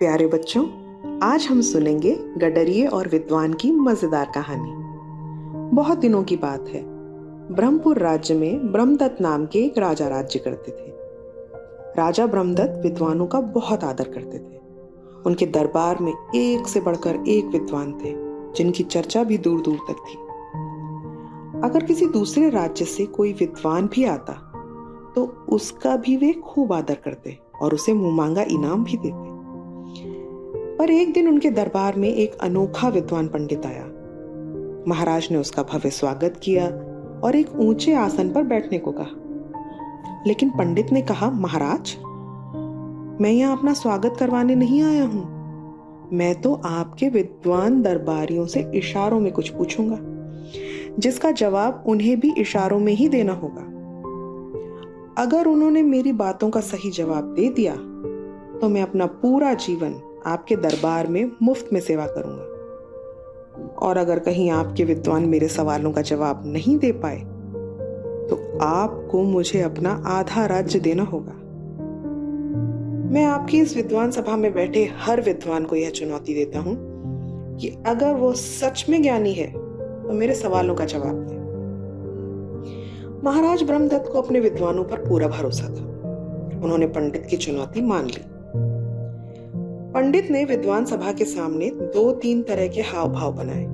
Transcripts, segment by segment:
प्यारे बच्चों, आज हम सुनेंगे गडरिये और विद्वान की मजेदार कहानी। बहुत दिनों की बात है। ब्रह्मपुर राज्य में ब्रह्मदत्त नाम के एक राजा राज्य करते थे। राजा ब्रह्मदत्त विद्वानों का बहुत आदर करते थे। उनके दरबार में एक से बढ़कर एक विद्वान थे, जिनकी चर्चा भी दूर दूर तक थी। अगर किसी दूसरे राज्य से कोई विद्वान भी आता तो उसका भी वे खूब आदर करते और उसे मुंहमांगा इनाम भी देते। पर एक दिन उनके दरबार में एक अनोखा विद्वान पंडित आया। महाराज ने उसका भव्य स्वागत किया और एक ऊंचे आसन पर बैठने को कहा। लेकिन पंडित ने कहा, महाराज, मैं यहाँ अपना स्वागत करवाने नहीं आया हूं। मैं तो आपके विद्वान दरबारियों से इशारों में कुछ पूछूंगा, जिसका जवाब उन्हें भी इशारों में ही देना होगा। अगर उन्होंने मेरी बातों का सही जवाब दे दिया तो मैं अपना पूरा जीवन आपके दरबार में मुफ्त में सेवा करूंगा। और अगर कहीं आपके विद्वान मेरे सवालों का जवाब नहीं दे पाए तो आपको मुझे अपना आधा राज्य देना होगा। मैं आपकी इस विद्वान सभा में बैठे हर विद्वान को यह चुनौती देता हूं कि अगर वो सच में ज्ञानी है तो मेरे सवालों का जवाब दे। महाराज ब्रह्मदत्त को अपने विद्वानों पर पूरा भरोसा था। उन्होंने पंडित की चुनौती मान ली। पंडित ने विद्वान सभा के सामने 2-3 तरह के हाव भाव बनाए,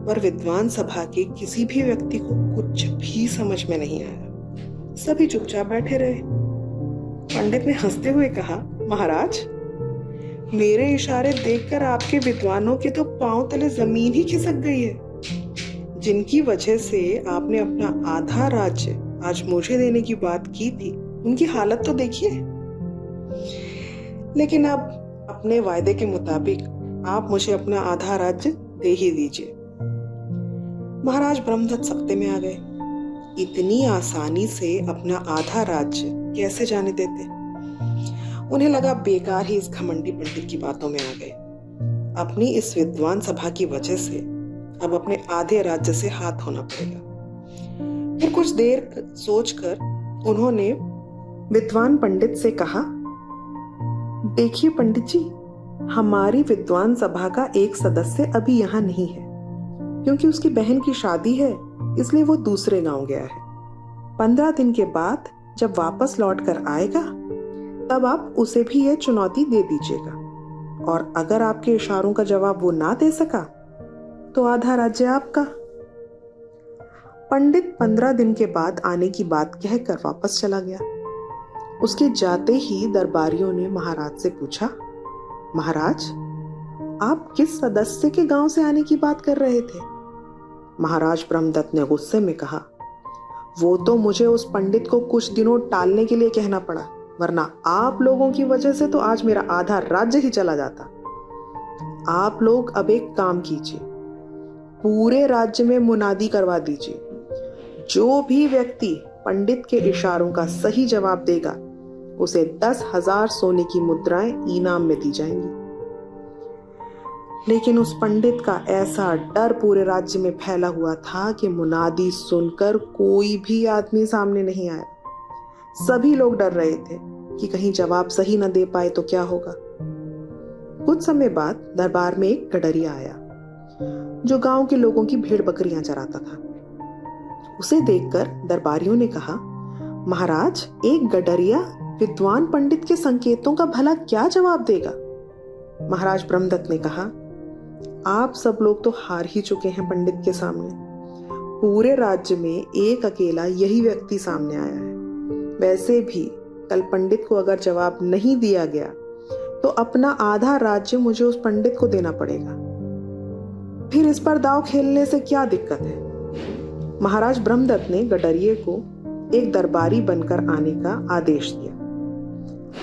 पर विद्वान सभा के किसी भी व्यक्ति को कुछ भी समझ में नहीं आया। सभी चुपचाप बैठे रहे। पंडित ने हंसते हुए कहा, महाराज, मेरे इशारे देखकर आपके विद्वानों के तो पांव तले जमीन ही खिसक गई है। जिनकी वजह से आपने अपना आधा राज्य आज मुझे देने की बात की थी, उनकी हालत तो देखिए। लेकिन अब अपने वायदे के मुताबिक आप मुझे अपना आधा राज्य दे ही दीजिए। महाराज ब्रह्मदत्त सख्ते में आ गए। इतनी आसानी से अपना आधा राज्य कैसे जाने देते? उन्हें लगा बेकार ही इस घमंडी पंडित की बातों में आ गए। अपनी इस विद्वान सभा की वजह से अब अपने आधे राज्य से हाथ धोना पड़ेगा। फिर कुछ देर सोचकर उन्होंने विद्वान पंडित से कहा, देखिए पंडित जी, हमारी विद्वान सभा का एक सदस्य अभी यहाँ नहीं है, क्योंकि उसकी बहन की शादी है, इसलिए वो दूसरे गांव गया है। 15 दिन के बाद जब वापस लौट कर आएगा तब आप उसे भी यह चुनौती दे दीजिएगा, और अगर आपके इशारों का जवाब वो ना दे सका तो आधा राज्य आपका। पंडित 15 दिन के बाद आने की बात कहकर वापस चला गया। उसके जाते ही दरबारियों ने महाराज से पूछा, महाराज, आप किस सदस्य के गांव से आने की बात कर रहे थे? महाराज ब्रह्मदत्त ने गुस्से में कहा, वो तो मुझे उस पंडित को कुछ दिनों टालने के लिए कहना पड़ा, वरना आप लोगों की वजह से तो आज मेरा आधा राज्य ही चला जाता। आप लोग अब एक काम कीजिए, पूरे राज्य में मुनादी करवा दीजिए। जो भी व्यक्ति पंडित के इशारों का सही जवाब देगा उसे 10,000 सोने की मुद्राएं इनाम में दी जाएंगी। लेकिन उस पंडित का ऐसा डर पूरे राज्य में फैला हुआ था कि मुनादी सुनकर कोई भी आदमी सामने नहीं आया। सभी लोग डर रहे थे कि कहीं जवाब सही न दे पाए तो क्या होगा। कुछ समय बाद दरबार में एक गडरिया आया, जो गांव के लोगों की भेड़ बकरियां चराता था। उसे देखकर दरबारियों ने कहा, महाराज, एक गडरिया विद्वान पंडित के संकेतों का भला क्या जवाब देगा? महाराज ब्रह्मदत्त ने कहा, आप सब लोग तो हार ही चुके हैं पंडित के सामने। पूरे राज्य में एक अकेला यही व्यक्ति सामने आया है। वैसे भी कल पंडित को अगर जवाब नहीं दिया गया तो अपना आधा राज्य मुझे उस पंडित को देना पड़ेगा। फिर इस पर दांव खेलने से क्या दिक्कत है? महाराज ब्रह्मदत्त ने गडरिये को एक दरबारी बनकर आने का आदेश दिया।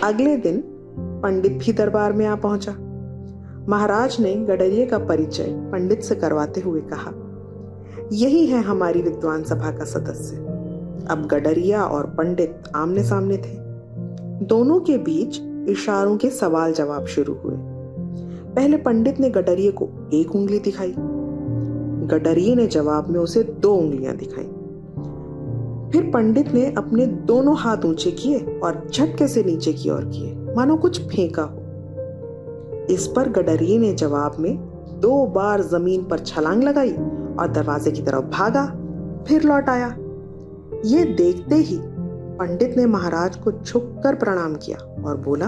अगले दिन पंडित भी दरबार में आ पहुंचा। महाराज ने गडरिये का परिचय पंडित से करवाते हुए कहा, यही है हमारी विद्वान सभा का सदस्य। अब गडरिया और पंडित आमने सामने थे। दोनों के बीच इशारों के सवाल जवाब शुरू हुए। पहले पंडित ने गडरिये को एक उंगली दिखाई। गडरिये ने जवाब में उसे 2 उंगलियां दिखाई। फिर पंडित ने अपने दोनों हाथ ऊंचे किए और झटके से नीचे की ओर किए, मानो कुछ फेंका हो। इस पर गडरिये ने जवाब में 2 बार जमीन पर छलांग लगाई और दरवाजे की तरफ भागा, फिर लौट आया। ये देखते ही पंडित ने महाराज को झुककर प्रणाम किया और बोला,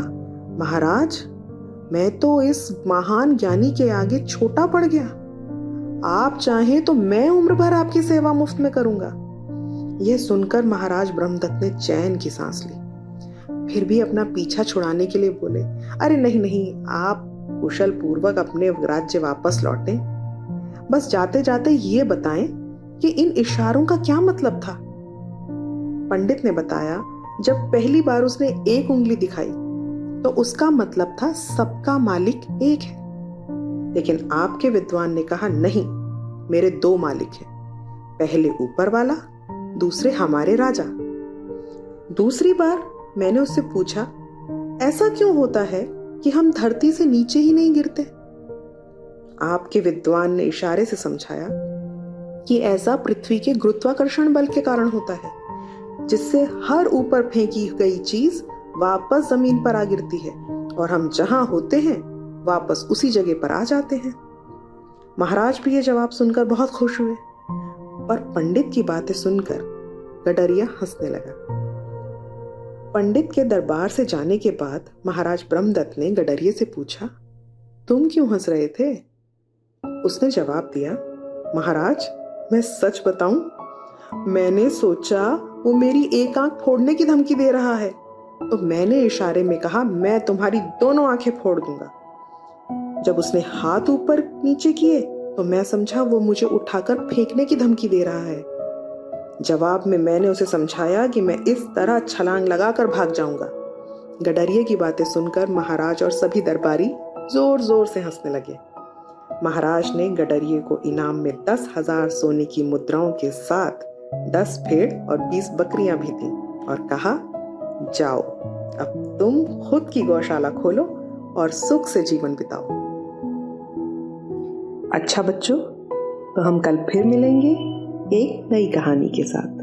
महाराज, मैं तो इस महान ज्ञानी के आगे छोटा पड़ गया। आप चाहें तो मैं उम्र भर आपकी सेवा मुफ्त में करूंगा। यह सुनकर महाराज ब्रह्मदत्त ने चैन की सांस ली, फिर भी अपना पीछा छुड़ाने के लिए बोले, अरे नहीं नहीं, आप कुशल पूर्वक अपने राज्य वापस लौटें। बस जाते जाते ये बताएं कि इन इशारों का क्या मतलब था। पंडित ने बताया, जब पहली बार उसने एक उंगली दिखाई तो उसका मतलब था सबका मालिक एक है। लेकिन आपके विद्वान ने कहा, नहीं, मेरे 2 मालिक हैं, पहले ऊपर वाला, दूसरे हमारे राजा। दूसरी बार मैंने उससे पूछा, ऐसा क्यों होता है कि हम धरती से नीचे ही नहीं गिरते? आपके विद्वान ने इशारे से समझाया कि ऐसा पृथ्वी के गुरुत्वाकर्षण बल के कारण होता है, जिससे हर ऊपर फेंकी गई चीज वापस जमीन पर आ गिरती है और हम जहां होते हैं वापस उसी जगह पर आ जाते हैं। महाराज भी ये जवाब सुनकर बहुत खुश हुए, पर पंडित की बातें सुनकर गडरिया हंसने लगा। पंडित के दरबार से जाने के बाद महाराज ब्रह्मदत्त ने गडरिये से पूछा, तुम क्यों हंस रहे थे? उसने जवाब दिया, महाराज, मैं सच बताऊं, मैंने सोचा वो मेरी एक आंख फोड़ने की धमकी दे रहा है, तो मैंने इशारे में कहा, मैं तुम्हारी दोनों आंखें फोड़ दूंगा। जब उसने हाथ ऊपर नीचे किए तो मैं समझा वो मुझे उठाकर फेंकने की धमकी दे रहा है। जवाब में मैंने उसे समझाया कि मैं इस तरह छलांग लगाकर भाग जाऊंगा। गडरिये की बातें सुनकर महाराज और सभी दरबारी जोर जोर से हंसने लगे। महाराज ने गडरिये को इनाम में 10,000 सोने की मुद्राओं के साथ 10 भेड़ और 20 बकरियां भी दी और कहा, जाओ, अब तुम खुद की गौशाला खोलो और सुख से जीवन बिताओ। अच्छा बच्चों, तो हम कल फिर मिलेंगे एक नई कहानी के साथ।